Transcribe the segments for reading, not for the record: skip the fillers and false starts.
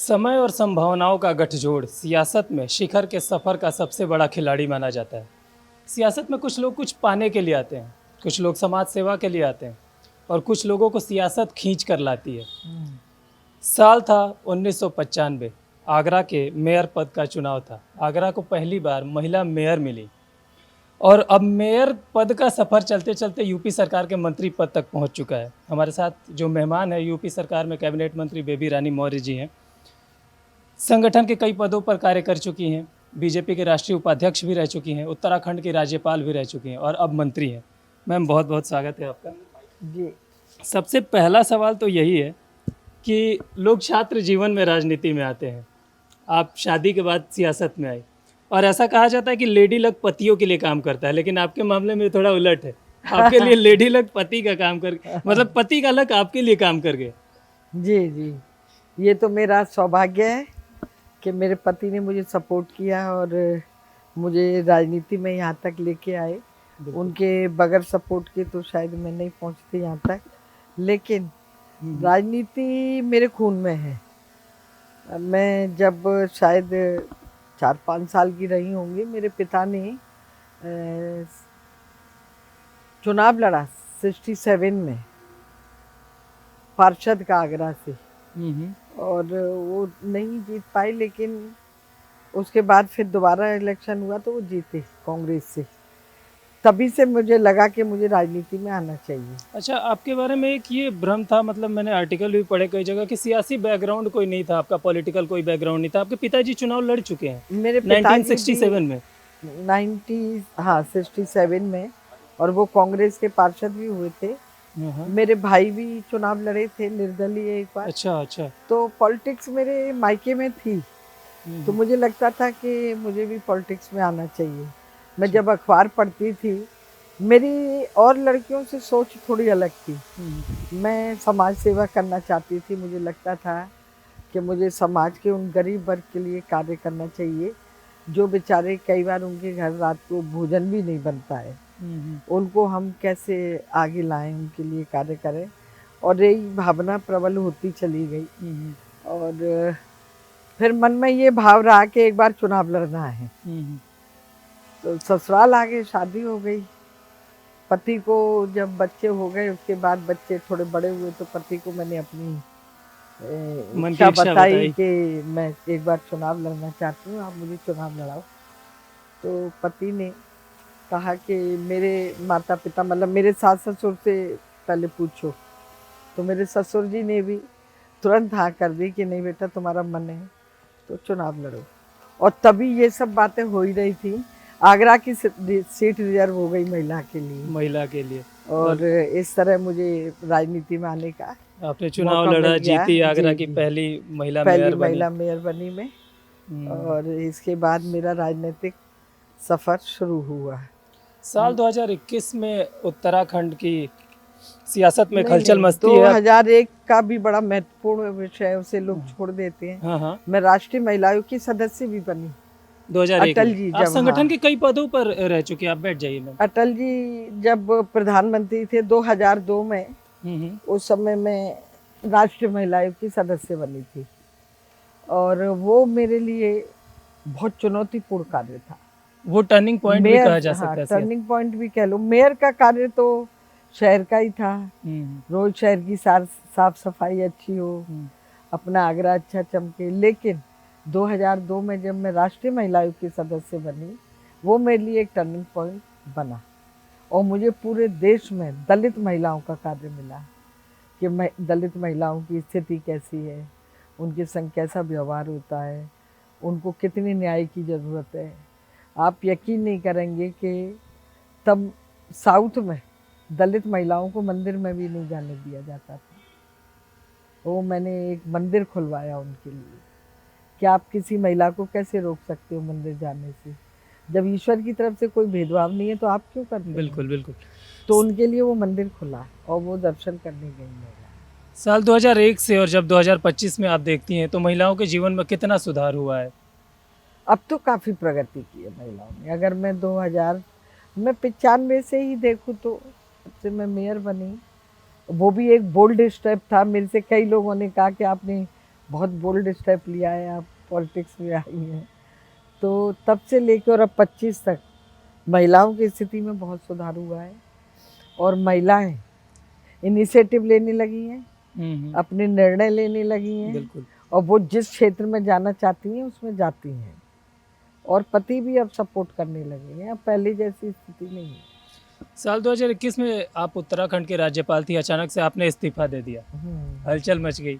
समय और संभावनाओं का गठजोड़ सियासत में शिखर के सफ़र का सबसे बड़ा खिलाड़ी माना जाता है। सियासत में कुछ लोग कुछ पाने के लिए आते हैं, कुछ लोग समाज सेवा के लिए आते हैं और कुछ लोगों को सियासत खींच कर लाती है। साल था 1995। आगरा के मेयर पद का चुनाव था। आगरा को पहली बार महिला मेयर मिली और अब मेयर पद का सफ़र चलते चलते यूपी सरकार के मंत्री पद तक पहुंच चुका है। हमारे साथ जो मेहमान है यूपी सरकार में कैबिनेट मंत्री बेबी रानी मौर्य जी हैं। संगठन के कई पदों पर कार्य कर चुकी हैं, बीजेपी के राष्ट्रीय उपाध्यक्ष भी रह चुकी हैं, उत्तराखंड की राज्यपाल भी रह चुकी हैं और अब मंत्री हैं। मैम, बहुत बहुत स्वागत है आपका जी। सबसे पहला सवाल तो यही है कि लोग छात्र जीवन में राजनीति में आते हैं, आप शादी के बाद सियासत में आए और ऐसा कहा जाता है कि लेडी लक पतियों के लिए काम करता है, लेकिन आपके मामले में थोड़ा उलट है। आपके लिए लेडी लक पति का काम कर मतलब पति का लक आपके लिए काम कर गए। जी जी, ये तो मेरा सौभाग्य है कि मेरे पति ने मुझे सपोर्ट किया और मुझे राजनीति में यहाँ तक लेके आए। उनके बगैर सपोर्ट के तो शायद मैं नहीं पहुँचती यहाँ तक, लेकिन राजनीति मेरे खून में है। मैं जब शायद 4-5 साल की रही होंगी, मेरे पिता ने चुनाव लड़ा 67 में पार्षद का आगरा से, और वो नहीं जीत पाए, लेकिन उसके बाद फिर दोबारा इलेक्शन हुआ तो वो जीते कांग्रेस से। तभी से मुझे लगा कि मुझे राजनीति में आना चाहिए। अच्छा, आपके बारे में एक ये भ्रम था, मतलब मैंने आर्टिकल भी पढ़े कई जगह कि सियासी बैकग्राउंड कोई नहीं था आपका, पॉलिटिकल कोई बैकग्राउंड नहीं था। आपके पिताजी चुनाव लड़ चुके हैं मेरे पिताजी 1967 में। 67 में, और वो कांग्रेस के पार्षद भी हुए थे। मेरे भाई भी चुनाव लड़े थे निर्दलीय एक बार। अच्छा अच्छा। तो पॉलिटिक्स मेरे मायके में थी, तो मुझे लगता था कि मुझे भी पॉलिटिक्स में आना चाहिए। मैं जब अखबार पढ़ती थी, मेरी और लड़कियों से सोच थोड़ी अलग थी। मैं समाज सेवा करना चाहती थी। मुझे लगता था कि मुझे समाज के उन गरीब वर्ग के लिए कार्य करना चाहिए जो बेचारे कई बार उनके घर रात को भोजन भी नहीं बनता है। उनको हम कैसे आगे लाएं, उनके लिए कार्य करें, और यही भावना प्रबल होती चली गई। और फिर मन में ये भाव रहा कि एक बार चुनाव लड़ना है। तो ससुराल आ गए, शादी हो गई। पति को जब बच्चे हो गए, उसके बाद बच्चे थोड़े बड़े हुए, तो पति को मैंने अपनी इच्छा बताई कि मैं एक बार चुनाव लड़ना चाहती हूँ, आप मुझे चुनाव लड़ाओ। तो पति ने कहा कि मेरे माता पिता, मतलब मेरे सास ससुर से पहले पूछो। तो मेरे ससुर जी ने भी तुरंत हाँ कर दी कि नहीं बेटा, तुम्हारा मन है तो चुनाव लड़ो। और तभी ये सब बातें हो ही रही थी। आगरा की सीट रिजर्व हो गई महिला के लिए, और इस तरह मुझे राजनीति में आने का आपने चुनाव लड़ा, जीती, आगरा की पहली महिला मेयर बनी मैं। और इसके बाद मेरा राजनीतिक सफर शुरू हुआ। साल 2021 में उत्तराखंड की सियासत में खलचल मचती है। 2001 का भी बड़ा महत्वपूर्ण विषय है, उसे लोग छोड़ देते हैं। हाँ। मैं राष्ट्रीय महिला आयोग की सदस्य भी बनी 2001। अटल जी आप संगठन के कई पदों पर रह चुके हैं, आप बैठ जाइए। अटल जी जब प्रधानमंत्री थे 2002 में, उस समय मैं राष्ट्रीय महिला आयोग की सदस्य बनी थी, और वो मेरे लिए बहुत चुनौतीपूर्ण कार्य था। वो टर्निंग पॉइंट भी कहा जा सकता है। टर्निंग पॉइंट भी कह लो। मेयर का कार्य तो शहर का ही था, रोज शहर की साफ सफाई अच्छी हो, अपना आगरा अच्छा चमके। लेकिन 2002 में जब मैं राष्ट्रीय महिला आयोग की सदस्य बनी, वो मेरे लिए एक टर्निंग पॉइंट बना, और मुझे पूरे देश में दलित महिलाओं का कार्य मिला कि दलित महिलाओं की स्थिति कैसी है, उनके संग कैसा व्यवहार होता है, उनको कितनी न्याय की ज़रूरत है। आप यकीन नहीं करेंगे कि तब साउथ में दलित महिलाओं को मंदिर में भी नहीं जाने दिया जाता था। वो मैंने एक मंदिर खुलवाया उनके लिए कि आप किसी महिला को कैसे रोक सकते हो मंदिर जाने से, जब ईश्वर की तरफ से कोई भेदभाव नहीं है तो आप क्यों कर रहे हो। बिल्कुल बिल्कुल। तो उनके लिए वो मंदिर खुला और वो दर्शन करने गई महिला। साल 2001 से और जब 2025 में आप देखती हैं तो महिलाओं के जीवन में कितना सुधार हुआ है? अब तो काफ़ी प्रगति की है महिलाओं ने। अगर मैं 95 से ही देखूँ तो जब से मैं मेयर बनी, वो भी एक बोल्ड स्टेप था। मेरे से कई लोगों ने कहा कि आपने बहुत बोल्ड स्टेप लिया है, आप पॉलिटिक्स में आई हैं। तो तब से लेकर और अब 25 तक महिलाओं की स्थिति में बहुत सुधार हुआ है और महिलाएं इनिशिएटिव लेने लगी हैं, अपने निर्णय लेने लगी हैं बिल्कुल। और वो जिस क्षेत्र में जाना चाहती हैं उसमें जाती हैं और पति भी अब सपोर्ट करने लगे हैं। अब पहले जैसी स्थिति नहीं है। साल 2021 में आप उत्तराखंड के राज्यपाल थी, अचानक से आपने इस्तीफा दे दिया, हलचल मच गई,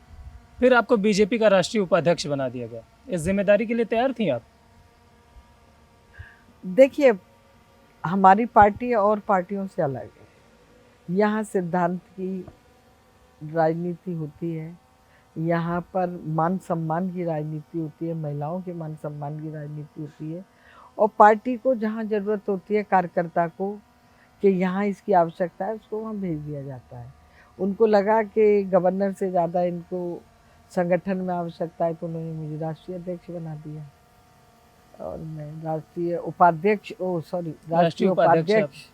फिर आपको बीजेपी का राष्ट्रीय उपाध्यक्ष बना दिया गया। इस जिम्मेदारी के लिए तैयार थी आप? देखिए, हमारी पार्टी और पार्टियों से अलग है। यहाँ सिद्धांत की राजनीति होती है, यहाँ पर मान सम्मान की राजनीति होती है, महिलाओं के मान सम्मान की राजनीति होती है और पार्टी को जहाँ ज़रूरत होती है कार्यकर्ता को कि यहाँ इसकी आवश्यकता है, उसको वहाँ भेज दिया जाता है। उनको लगा कि गवर्नर से ज़्यादा इनको संगठन में आवश्यकता है, तो उन्होंने मुझे राष्ट्रीय अध्यक्ष बना दिया और मैं राष्ट्रीय उपाध्यक्ष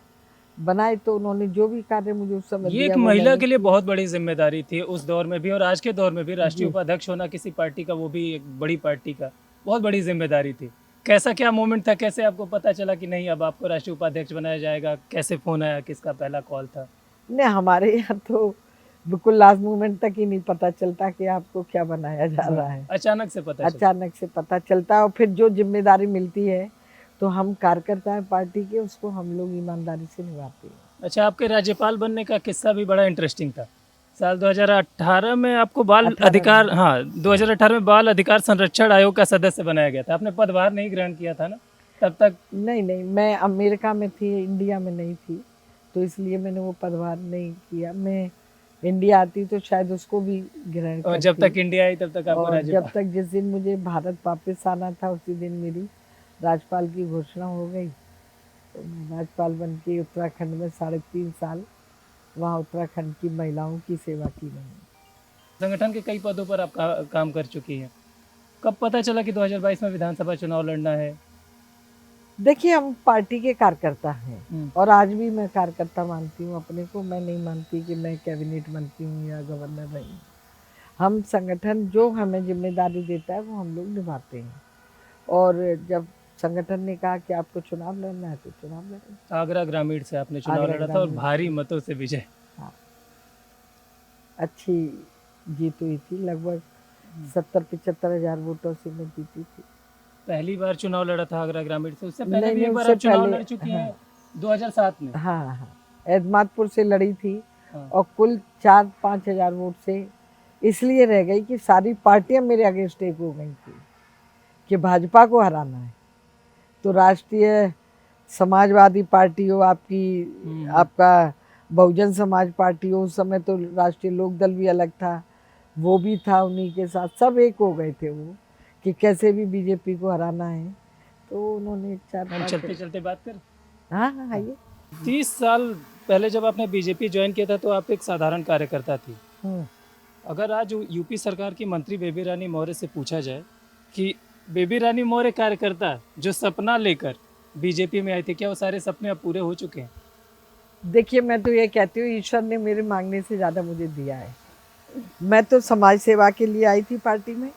बनाए। तो उन्होंने जो भी कार्य मुझे उस समय ये एक महिला के लिए बहुत बड़ी जिम्मेदारी थी उस दौर में भी और आज के दौर में भी। राष्ट्रीय उपाध्यक्ष होना किसी पार्टी का, वो भी एक बड़ी पार्टी का, बहुत बड़ी जिम्मेदारी थी। कैसा क्या मोमेंट था, कैसे आपको पता चला कि नहीं अब आपको राष्ट्रीय उपाध्यक्ष बनाया जाएगा? कैसे फोन आया, किसका पहला कॉल था? नहीं, हमारे यहाँ तो बिल्कुल लास्ट मोमेंट तक ही नहीं पता चलता कि आपको क्या बनाया जा रहा है। अचानक से पता चलता है और फिर जो जिम्मेदारी मिलती है तो हम कार्यकर्ता हैं पार्टी के, उसको हम लोग ईमानदारी से निभाते हैं। अच्छा, आपके राज्यपाल बनने का किस्सा भी बड़ा इंटरेस्टिंग था। साल 2018 में आपको बाल अधिकार 2018 में बाल अधिकार संरक्षण आयोग का सदस्य बनाया गया था। आपने पदभार नहीं ग्रहण किया था ना तब तक? नहीं, मैं अमेरिका में थी, इंडिया में नहीं थी, तो इसलिए मैंने वो पदभार नहीं किया। मैं इंडिया आती तो शायद उसको भी ग्रहण करती। और जब तक इंडिया आई तब तक आपको राज्यपाल? जब तक जिस दिन मुझे भारत वापस आना था उसी दिन मेरी राज्यपाल की घोषणा हो गई। तो मैं राज्यपाल बन के उत्तराखंड में 3.5 साल वहाँ उत्तराखंड की महिलाओं की सेवा की मैंने। संगठन के कई पदों पर आप काम कर चुकी हैं। कब पता चला कि 2022 में विधानसभा चुनाव लड़ना है? देखिए, हम पार्टी के कार्यकर्ता हैं और आज भी मैं कार्यकर्ता मानती हूँ अपने को। मैं नहीं मानती कि मैं कैबिनेट मंत्री हूँ या गवर्नर रही हूँ। हम संगठन जो हमें जिम्मेदारी देता है वो हम लोग निभाते हैं और जब संगठन ने कहा कि आपको चुनाव लड़ना है तो चुनाव लड़े। आगरा ग्रामीण से आपने चुनाव लड़ा था और भारी मतों से विजय। हाँ, अच्छी जीत हुई थी, लगभग 70-75 हजार वोटों से मैं जीती थी। पहली बार चुनाव लड़ा था आगरा ग्रामीण से? उससे पहले भी एक बार आप चुनाव लड़ चुकी हैं 2007 में। हाँ, एदमातपुर से लड़ी थी और कुल 4-5 हजार वोट से इसलिए रह गई कि सारी पार्टियां मेरे अगेंस्ट एक हो गई थी कि भाजपा को हराना है। तो राष्ट्रीय समाजवादी पार्टी हो आपकी, आपका बहुजन समाज पार्टी हो, उस समय तो राष्ट्रीय लोकदल भी अलग था, वो भी था, उन्हीं के साथ सब एक हो गए थे वो कि कैसे भी बीजेपी को हराना है। तो उन्होंने चलते बात कर। हाँ, आइए। 30 साल पहले जब आपने बीजेपी ज्वाइन किया था तो आप एक साधारण कार्यकर्ता थी। अगर आज यूपी सरकार की मंत्री बेबी रानी मौर्य से पूछा जाए कि बेबी रानी मौर्य कार्यकर्ता जो सपना लेकर बीजेपी में आई थी, क्या वो सारे सपने अब पूरे हो चुके हैं? देखिए, मैं तो ये कहती हूँ ईश्वर ने मेरे मांगने से ज़्यादा मुझे दिया है। मैं तो समाज सेवा के लिए आई थी पार्टी में,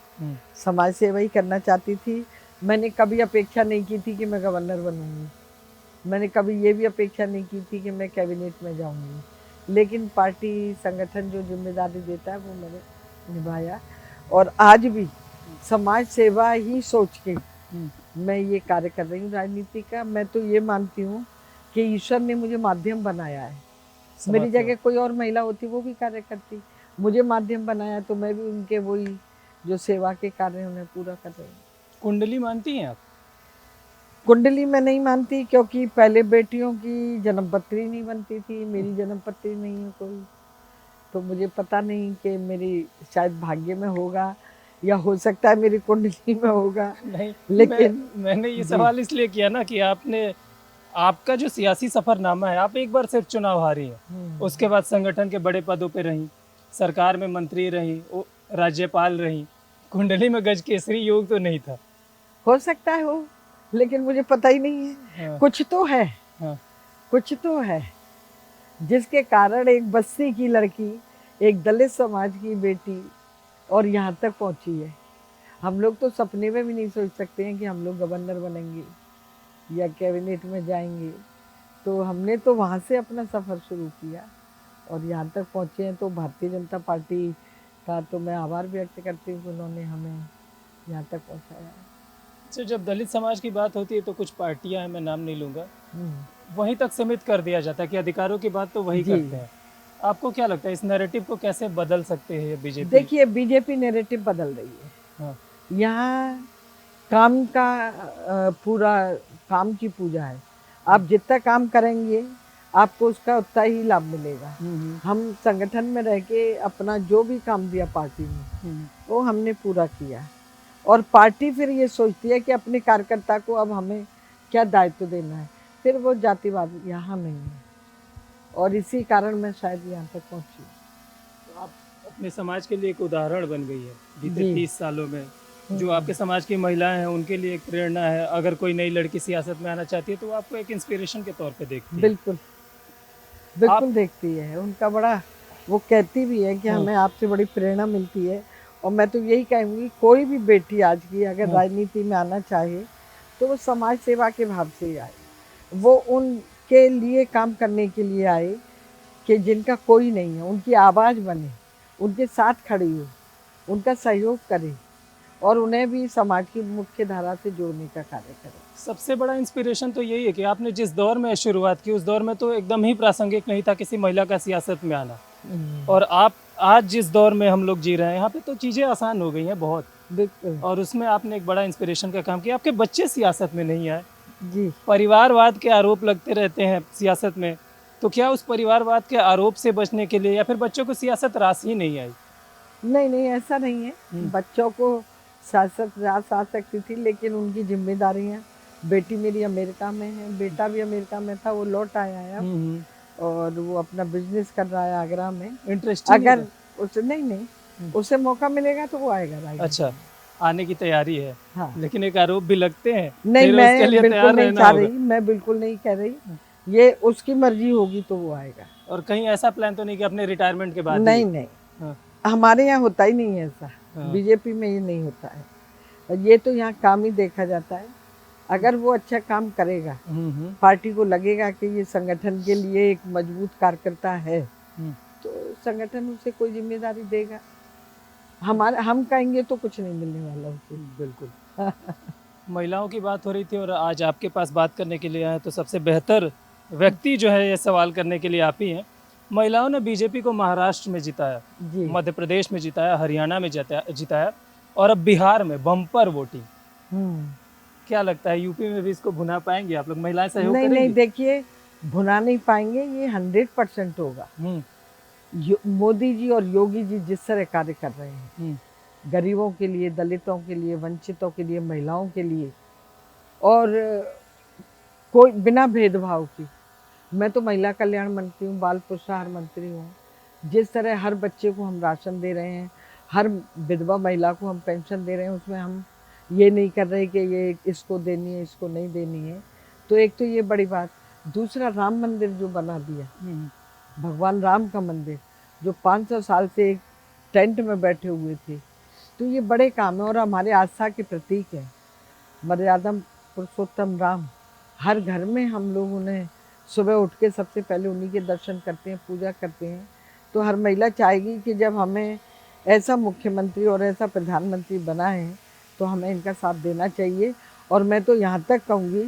समाज सेवा ही करना चाहती थी। मैंने कभी अपेक्षा नहीं की थी कि मैं गवर्नर बनूंगी, मैंने कभी ये भी अपेक्षा नहीं की थी कि मैं कैबिनेट में जाऊंगी, लेकिन पार्टी संगठन जो जिम्मेदारी देता है वो मैंने निभाया और आज भी समाज सेवा ही सोच के मैं ये कार्य कर रही हूँ राजनीति का। मैं तो ये मानती हूँ कि ईश्वर ने मुझे माध्यम बनाया है। मेरी जगह कोई और महिला होती वो भी कार्य करती, मुझे माध्यम बनाया तो मैं भी उनके वही जो सेवा के कार्य उन्हें पूरा कर रही हूँ। कुंडली मानती हैं आप? कुंडली मैं नहीं मानती क्योंकि पहले बेटियों की जन्मपत्री नहीं बनती थी, मेरी जन्मपत्री नहीं है कोई, तो मुझे पता नहीं कि मेरी शायद भाग्य में होगा या हो सकता है मेरी कुंडली में होगा। नहीं, लेकिन मैंने ये सवाल इसलिए किया ना कि आपका जो सियासी सफरनामा है, आप एक बार सिर्फ चुनाव हारी है, उसके बाद संगठन के बड़े पदों पे रही, सरकार में मंत्री रही, राज्यपाल रही, कुंडली में गज केसरी योग तो नहीं था। हो सकता है हो, लेकिन मुझे पता ही नहीं है। कुछ तो है, कुछ तो है जिसके कारण एक बस्ती की लड़की, एक दलित समाज की बेटी और यहाँ तक पहुँची है। हम लोग तो सपने में भी नहीं सोच सकते हैं कि हम लोग गवर्नर बनेंगे या कैबिनेट में जाएंगे। तो हमने तो वहाँ से अपना सफ़र शुरू किया और यहाँ तक पहुँचे हैं। तो भारतीय जनता पार्टी का तो मैं आभार व्यक्त करती हूँ कि उन्होंने हमें यहाँ तक पहुँचाया। अच्छा, जब दलित समाज की बात होती है तो कुछ पार्टियां हैं, मैं नाम नहीं लूँगा, हम्म। वहीं तक सीमित कर दिया जाता है कि अधिकारों की बात तो वही जी। करते हैं। आपको क्या लगता है इस नैरेटिव को कैसे बदल सकते हैं ये बीजेपी? देखिए, बीजेपी नैरेटिव बदल रही है। हाँ। यहाँ काम का पूरा काम की पूजा है। आप जितना काम करेंगे आपको उसका उतना ही लाभ मिलेगा। हम संगठन में रह के अपना जो भी काम दिया पार्टी ने वो हमने पूरा किया और पार्टी फिर ये सोचती है कि अपने कार्यकर्ता को अब हमें क्या दायित्व देना है। फिर वो जातिवाद यहाँ नहीं है और इसी कारण मैं शायद यहाँ तक पहुँची। तो आप अपने समाज के लिए एक उदाहरण बन गई है बीते जी। 30 सालों में। जो आपके समाज की महिलाएं हैं उनके लिए एक प्रेरणा है। अगर कोई नई लड़की सियासत में आना चाहती है तो वो आपको एक इंस्पिरेशन के तौर पे देखती है। बिल्कुल बिल्कुल देखती है। उनका बड़ा वो कहती भी है कि हमें आपसे बड़ी प्रेरणा मिलती है। और मैं तो यही कहूँगी कोई भी बेटी आज की अगर राजनीति में आना चाहे तो वो समाज सेवा के भाव से ही आए। वो उनके लिए काम करने के लिए आए कि जिनका कोई नहीं है, उनकी आवाज़ बने, उनके साथ खड़ी हो, उनका सहयोग करे और उन्हें भी समाज की मुख्य धारा से जोड़ने का कार्य करे। सबसे बड़ा इंस्पिरेशन तो यही है कि आपने जिस दौर में शुरुआत की उस दौर में तो एकदम ही प्रासंगिक नहीं था किसी महिला का सियासत में आना। और आप आज जिस दौर में हम लोग जी रहे हैं यहाँ पे तो चीज़ें आसान हो गई हैं बहुत। बिल्कुल। और उसमें आपने एक बड़ा इंस्पिरेशन का काम किया। आपके बच्चे सियासत में नहीं आए, जी। परिवारवाद के आरोप लगते रहते हैं सियासत में, तो क्या उस परिवारवाद के आरोप से बचने के लिए या फिर बच्चों को सियासत रास ही नहीं आई? नहीं, ऐसा नहीं है। बच्चों को सियासत रास आ सकती थी लेकिन उनकी जिम्मेदारियाँ, बेटी मेरी अमेरिका में है, बेटा भी अमेरिका में था, वो लौट आया है और वो अपना बिजनेस कर रहा है आगरा में। इंटरेस्टिंग। अगर उसे नहीं उसे मौका मिलेगा तो वो आएगा राजनीति। अच्छा, आने की तैयारी है। हाँ। लेकिन एक आरोप भी लगते हैं। नहीं, फिर मैं उसके लिए बिल्कुल तैयार नहीं रहना चाह होगा। रही, मैं बिल्कुल नहीं कह रही। ये उसकी मर्जी होगी तो वो आएगा। और कहीं ऐसा प्लान तो नहीं कि अपने रिटायरमेंट के बाद? नहीं। हाँ। हमारे यहाँ होता ही नहीं है ऐसा। हाँ। बीजेपी में ये नहीं होता है। ये तो यहाँ काम ही देखा जाता है। अगर वो अच्छा काम करेगा, पार्टी को लगेगा कि ये संगठन के लिए एक मजबूत कार्यकर्ता है, तो संगठन उसे कोई जिम्मेदारी देगा। हम कहेंगे तो कुछ नहीं मिलने वाला उसे। बिल्कुल। महिलाओं की बात हो रही थी और आज आपके पास बात करने के लिए आए तो सबसे बेहतर व्यक्ति जो है ये सवाल करने के लिए आप ही हैं। महिलाओं ने बीजेपी को महाराष्ट्र में जिताया, मध्य प्रदेश में जिताया, हरियाणा में जिताया और अब बिहार में बम्पर वोटिंग। क्या लगता है यूपी में भी इसको भुना पाएंगे आप लोग? महिलाएं सहयोग करेंगी? नहीं, देखिए, भुना नहीं पाएंगे, ये 100% होगा। मोदी जी और योगी जी जिस तरह कार्य कर रहे हैं गरीबों के लिए, दलितों के लिए, वंचितों के लिए, महिलाओं के लिए और कोई बिना भेदभाव की। मैं तो महिला कल्याण मंत्री हूँ, बाल पुरस्कार मंत्री हूँ। जिस तरह हर बच्चे को हम राशन दे रहे हैं, हर विधवा महिला को हम पेंशन दे रहे हैं, उसमें हम ये नहीं कर रहे कि ये इसको देनी है, इसको नहीं देनी है। तो एक तो ये बड़ी बात। दूसरा, राम मंदिर जो बना दिया, भगवान राम का मंदिर जो 500 साल से एक टेंट में बैठे हुए थे, तो ये बड़े काम है और हमारे आस्था के प्रतीक है। मर्यादा पुरुषोत्तम राम, हर घर में हम लोग उन्हें सुबह उठ के सबसे पहले उन्हीं के दर्शन करते हैं, पूजा करते हैं। तो हर महिला चाहेगी कि जब हमें ऐसा मुख्यमंत्री और ऐसा प्रधानमंत्री बना है तो हमें इनका साथ देना चाहिए। और मैं तो यहाँ तक कहूँगी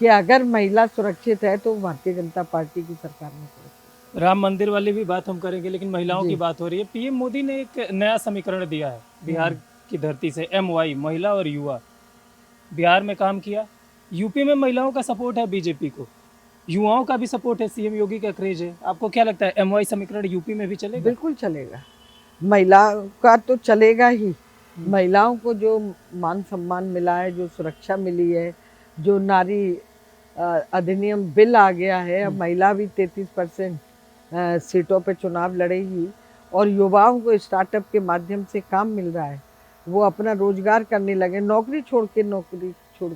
कि अगर महिला सुरक्षित है तो भारतीय जनता पार्टी की सरकार में सुरक्षित है। राम मंदिर वाली भी बात हम करेंगे लेकिन महिलाओं की बात हो रही है। पीएम मोदी ने एक नया समीकरण दिया है बिहार की धरती से, MY, महिला और युवा। बिहार में काम किया, यूपी में महिलाओं का सपोर्ट है बीजेपी को, युवाओं का भी सपोर्ट है, सीएम योगी का क्रेज है। आपको क्या लगता है MY समीकरण यूपी में भी चलेगा? बिल्कुल चलेगा, महिला का तो चलेगा ही। महिलाओं को जो मान सम्मान मिला है, जो सुरक्षा मिली है, जो नारी अधिनियम बिल आ गया है, अब महिला भी 33% सीटों पे चुनाव लड़ेगी और युवाओं को स्टार्टअप के माध्यम से काम मिल रहा है, वो अपना रोजगार करने लगे, नौकरी छोड़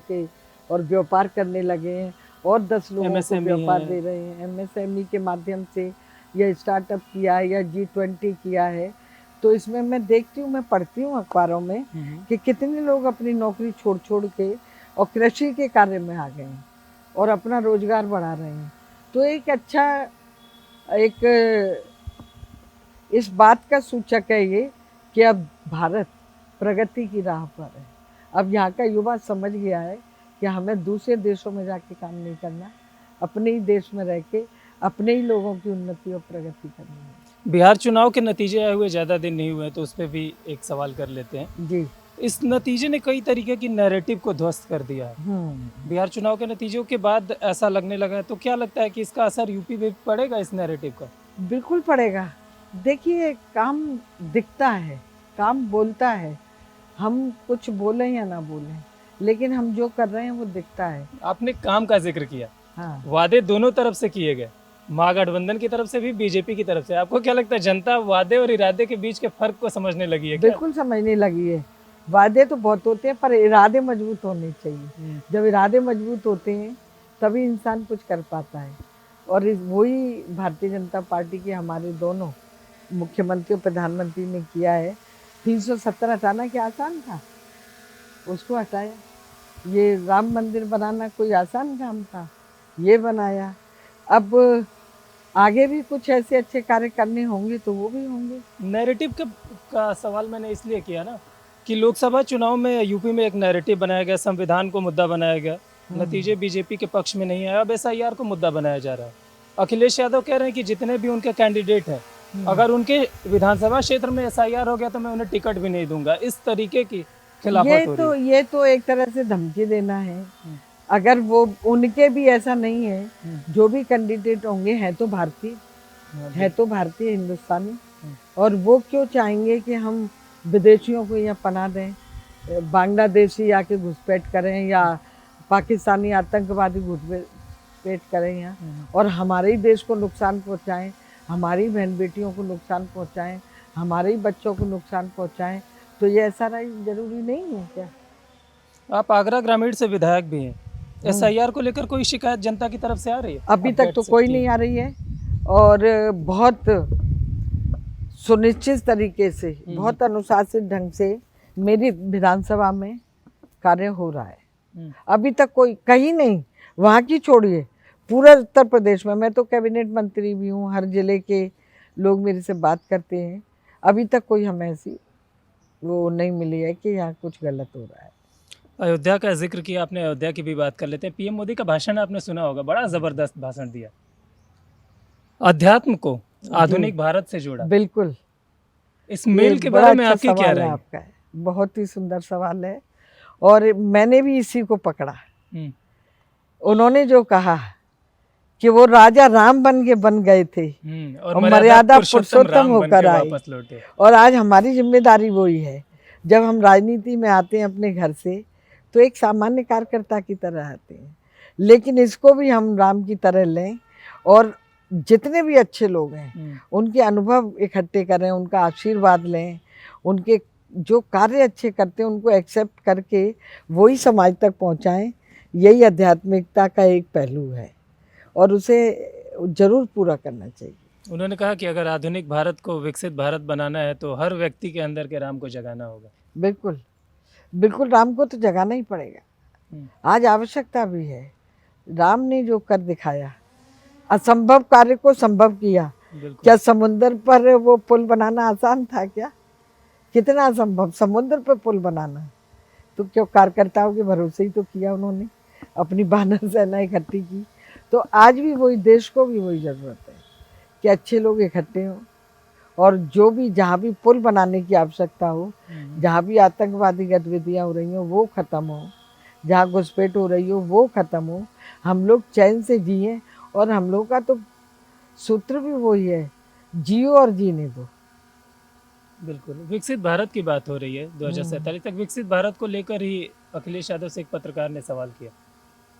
के और व्यापार करने लगे हैं और 10 लोगों को व्यापार दे रहे हैं। MSME के माध्यम से या स्टार्टअप किया है या G20 किया है। तो इसमें मैं देखती हूँ, मैं पढ़ती हूँ अखबारों में कि कितने लोग अपनी नौकरी छोड़ छोड़ के और कृषि के कार्य में आ गए हैं और अपना रोजगार बढ़ा रहे हैं। तो एक अच्छा एक इस बात का सूचक है ये कि अब भारत प्रगति की राह पर है। अब यहाँ का युवा समझ गया है कि हमें दूसरे देशों में जाके काम नहीं करना, अपने ही देश में रह के अपने ही लोगों की उन्नति और प्रगति करनी है। बिहार चुनाव के नतीजे आए हुए ज़्यादा दिन नहीं हुए, तो उस पर भी एक सवाल कर लेते हैं। जी। इस नतीजे ने कई तरीके की नैरेटिव को ध्वस्त कर दिया है। बिहार चुनाव के नतीजों के बाद ऐसा लगने लगा है, तो क्या लगता है कि इसका असर यूपी में पड़ेगा इस नैरेटिव का? बिल्कुल पड़ेगा। देखिए, काम दिखता है, काम बोलता है, हम कुछ बोलें या ना बोलें, लेकिन हम जो कर रहे हैं वो दिखता है। आपने काम का जिक्र किया। हाँ। वादे दोनों तरफ से किए गए, महागठबंधन की तरफ से भी, बीजेपी की तरफ से। आपको क्या लगता है, जनता वादे और इरादे के बीच के फर्क को समझने लगी है क्या? बिल्कुल समझने लगी है। वादे तो बहुत होते हैं, पर इरादे मजबूत होने चाहिए। जब इरादे मजबूत होते हैं तभी इंसान कुछ कर पाता है। और वही भारतीय जनता पार्टी के हमारे दोनों मुख्यमंत्री और प्रधानमंत्री ने किया है। 370 हटाना क्या आसान था? उसको हटाया। ये राम मंदिर बनाना कोई आसान काम था? ये बनाया। अब आगे भी कुछ ऐसे अच्छे कार्य करने होंगे तो वो भी होंगे। नैरेटिव का सवाल मैंने इसलिए किया ना कि लोकसभा चुनाव में यूपी में एक नैरेटिव बनाया गया, संविधान को मुद्दा बनाया गया, नतीजे बीजेपी के पक्ष में नहीं आए। अब एसआईआर को मुद्दा बनाया जा रहा है। अखिलेश यादव कह रहे हैं कि जितने भी उनके कैंडिडेट हैं, अगर उनके विधानसभा क्षेत्र में एसआईआर हो गया तो मैं उन्हें टिकट भी नहीं दूंगा। इस तरीके की खिलाफत हो रही है। ये तो एक तरह से धमकी देना है। अगर वो उनके भी ऐसा नहीं है, जो भी कैंडिडेट होंगे हैं तो भारतीय, है तो भारतीय हिंदुस्तानी, और वो क्यों चाहेंगे कि हम विदेशियों को यहाँ पनाह दें, बांग्लादेशी आके घुसपैठ करें या पाकिस्तानी आतंकवादी घुसपैठ करें यहाँ, और हमारे ही देश को नुकसान पहुँचाएं, हमारी बहन बेटियों को नुकसान पहुँचाएं, हमारे ही बच्चों को नुकसान पहुँचाएं। तो ये ऐसा जरूरी नहीं है क्या? आप आगरा ग्रामीण से विधायक भी हैं। एसआईआर को लेकर कोई शिकायत जनता की तरफ से आ रही है? अभी तक तो कोई नहीं आ रही है, और बहुत सुनिश्चित तरीके से, बहुत अनुशासित ढंग से मेरी विधानसभा में कार्य हो रहा है। अभी तक कोई, कहीं नहीं, वहाँ की छोड़िए, पूरा उत्तर प्रदेश में, मैं तो कैबिनेट मंत्री भी हूँ, हर जिले के लोग मेरे से बात करते हैं, अभी तक कोई हमें ऐसी वो नहीं मिली है कि यहाँ कुछ गलत हो रहा है। अयोध्या का जिक्र किया आपने, अयोध्या की भी बात कर लेते हैं। पीएम मोदी का भाषण आपने सुना होगा, बड़ा जबरदस्त भाषण दिया, अध्यात्म को आधुनिक भारत से जोड़ा। बिल्कुल। इस मेल के बारे में आपकी क्या राय है? आपका है, बहुत ही सुंदर सवाल है, और मैंने भी इसी को पकड़ा। उन्होंने जो कहा कि वो राजा राम बन गए थे और मर्यादा पुरुषोत्तम होकर आए, और आज हमारी जिम्मेदारी वही है। जब हम राजनीति में आते हैं अपने घर से, तो एक सामान्य कार्यकर्ता की तरह आते हैं, लेकिन इसको भी हम राम की तरह लें, और जितने भी अच्छे लोग हैं उनके अनुभव इकट्ठे करें, उनका आशीर्वाद लें, उनके जो कार्य अच्छे करते हैं उनको एक्सेप्ट करके वही समाज तक पहुंचाएं। यही आध्यात्मिकता का एक पहलू है, और उसे जरूर पूरा करना चाहिए। उन्होंने कहा कि अगर आधुनिक भारत को विकसित भारत बनाना है तो हर व्यक्ति के अंदर के राम को जगाना होगा। बिल्कुल बिल्कुल, राम को तो जगाना ही पड़ेगा। आज आवश्यकता भी है। राम ने जो कर दिखाया, असंभव कार्य को संभव किया। क्या समुद्र पर वो पुल बनाना आसान था क्या? कितना असंभव समुद्र पर पुल बनाना, तो क्यों कार्यकर्ताओं के भरोसे ही तो किया उन्होंने, अपनी वानर सेना इकट्ठी की। तो आज भी वही, देश को भी वही ज़रूरत है कि अच्छे लोग इकट्ठे हों, और जो भी, जहाँ भी पुल बनाने की आवश्यकता हो, जहाँ भी आतंकवादी गतिविधियाँ हो रही हो वो ख़त्म हो, जहाँ घुसपैठ हो रही हो वो ख़त्म हो, हम लोग चैन से जिए। और हम लोग का तो सूत्र भी वही है, जियो और जीने दो। बिल्कुल, विकसित भारत की बात हो रही है। 2047 तक विकसित भारत को लेकर ही अखिलेश यादव से एक पत्रकार ने सवाल किया।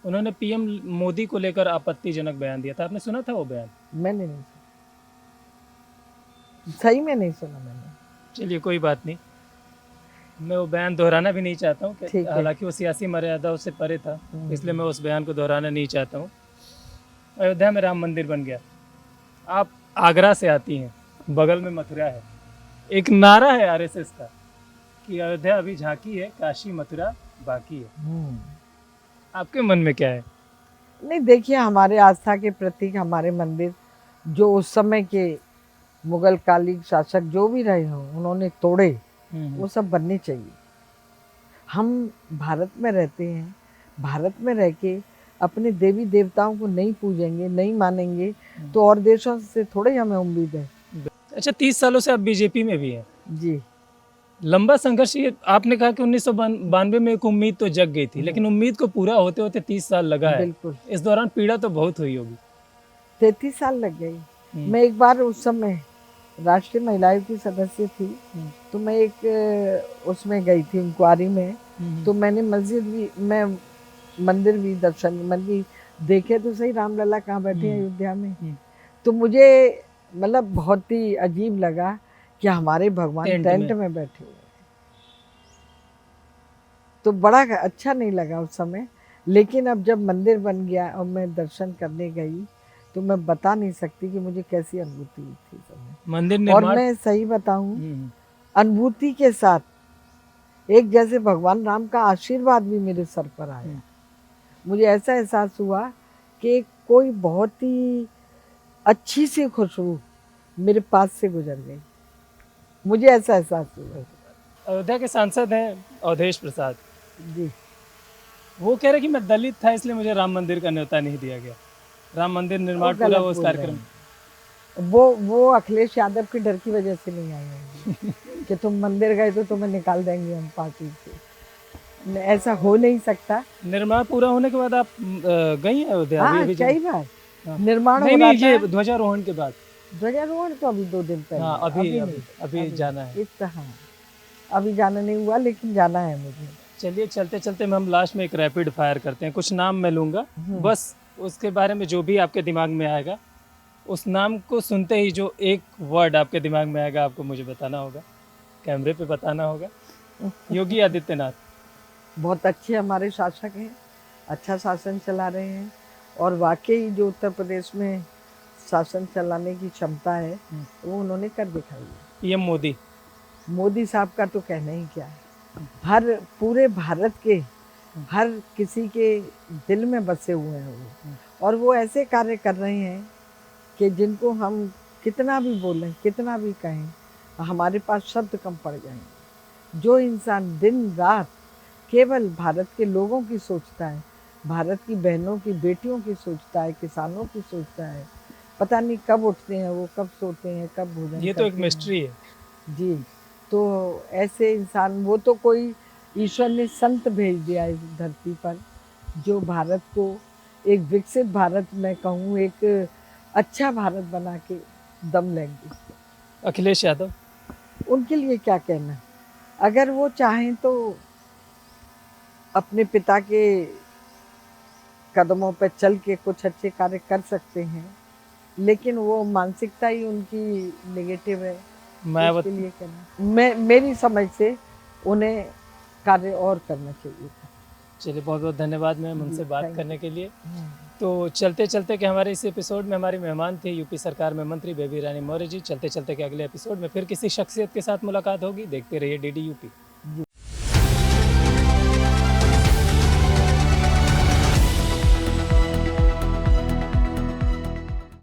उन्होंने पीएम मोदी को लेकर आपत्तिजनक बयान दिया था। आपने सुना था वो बयान? मैंने नहीं सुना, सही में नहीं सुना मैंने। चलिए कोई बात नहीं, मैं वो बयान दोहराना भी नहीं चाहता हूँ, हालांकि वो सियासी मर्यादाओं से परे था, इसलिए मैं उस बयान को दोहराना नहीं चाहता हूँ। अयोध्या में राम मंदिर बन गया। आप आगरा से आती हैं, बगल में मथुरा है, एक नारा है आरएसएस का कि अयोध्या अभी झांकी है, काशी मथुरा बाकी है। आपके मन में क्या है? नहीं, देखिए, हमारे आस्था के प्रतीक, हमारे मंदिर जो उस समय के मुगल कालिक शासक जो भी रहे हों, उन्होंने तोड़े, वो सब बनने चाहिए। हम भारत में रहते हैं, भारत में रह के अपने देवी देवताओं को नहीं पूजेंगे, नहीं मानेंगे, तो और देशों से थोड़े हमें उम्मीद है। अच्छा, 30 सालों से आप बीजेपी में भी हैं। जी। लंबा संघर्ष, ये आपने कहा कि 1992 में एक उम्मीद तो जग गई थी, लेकिन उम्मीद को पूरा होते होते 30 साल लगा है। बिल्कुल। इस दौरान पीड़ा तो बहुत हुई होगी। 33 साल लग गई। मैं एक बार उस समय राष्ट्रीय महिला आयोग की सदस्य थी, तो मैं एक उसमें गई थी इंक्वायरी में, तो मैंने मंदिर भी दर्शन मंदिर देखे तो सही, रामलला कहाँ बैठे हैं अयोध्या में। तो मुझे मतलब बहुत ही अजीब लगा कि हमारे भगवान टेंट में बैठे हुए हैं। तो बड़ा अच्छा नहीं लगा उस समय, लेकिन अब जब मंदिर बन गया और मैं दर्शन करने गई, तो मैं बता नहीं सकती कि मुझे कैसी अनुभूति हुई थी समय। मंदिर निर्माण, और मैं सही बताऊं, अनुभूति के साथ एक जैसे भगवान राम का आशीर्वाद भी मेरे सर पर आया। मुझे ऐसा एहसास हुआ कि कोई बहुत ही अच्छी सी खुशबू मेरे पास से गुजर गई। मुझे ऐसा एहसास हुआ। अयोध्या के सांसद हैं अवधेश प्रसाद जी। वो कह रहे कि मैं दलित था इसलिए मुझे राम मंदिर का न्योता नहीं दिया गया। राम मंदिर निर्माण पूरा वो उस कार्यक्रम, वो अखिलेश यादव के डर की वजह से नहीं आए हैं कि तुम मंदिर गए तो तुम्हें निकाल देंगे हम पार्टी से। ऐसा हो नहीं सकता। निर्माण पूरा होने के बाद आप गई हैं अयोध्या? हाँ, कई बार निर्माण हो रहा था। ये ध्वजारोहण के बाद। ध्वजारोहण तो अभी 2 दिन पहले। हाँ, अभी जाना है। हाँ, अभी जाना नहीं हुआ, लेकिन जाना है मुझे। चलिए, चलते चलते हम लास्ट में एक रैपिड फायर करते हैं। कुछ नाम मैं लूँगा, बस उसके बारे में जो भी आपके दिमाग में आएगा, उस नाम को सुनते ही जो एक वर्ड आपके दिमाग में आएगा, आपको मुझे बताना होगा, कैमरे पे बताना होगा। योगी आदित्यनाथ। बहुत अच्छे हमारे शासक हैं, अच्छा शासन चला रहे हैं, और वाकई जो उत्तर प्रदेश में शासन चलाने की क्षमता है वो उन्होंने कर दिखाई है। पीएम मोदी साहब का तो कहना ही क्या है। हर पूरे भारत के हर किसी के दिल में बसे हुए हैं वो, और वो ऐसे कार्य कर रहे हैं कि जिनको हम कितना भी बोलें, कितना भी कहें, हमारे पास शब्द कम पड़ जाएंगे। जो इंसान दिन रात केवल भारत के लोगों की सोचता है, भारत की बहनों की, बेटियों की सोचता है, किसानों की सोचता है, पता नहीं कब उठते हैं वो, कब सोते हैं, कब भोजन, ये तो एक मिस्ट्री है जी। तो ऐसे इंसान, वो तो कोई ईश्वर ने संत भेज दिया इस धरती पर, जो भारत को एक विकसित भारत, मैं कहूँ एक अच्छा भारत बना के दम लेंगे। अखिलेश यादव, उनके लिए क्या कहना। अगर वो चाहें तो अपने पिता के कदमों पर चल के कुछ अच्छे कार्य कर सकते हैं, लेकिन वो मानसिकता ही उनकी नेगेटिव है। उसके लिए कहना, मेरी समझ से उन्हें कार्य और करना चाहिए था। चलिए, बहुत बहुत धन्यवाद मैम उनसे बात करने के लिए। तो चलते चलते के हमारे इस एपिसोड में हमारी मेहमान थे यूपी सरकार में मंत्री बेबी रानी मौर्य जी। चलते चलते के अगले एपिसोड में फिर किसी शख्सियत के साथ मुलाकात होगी। देखते रहिए DD यूपी।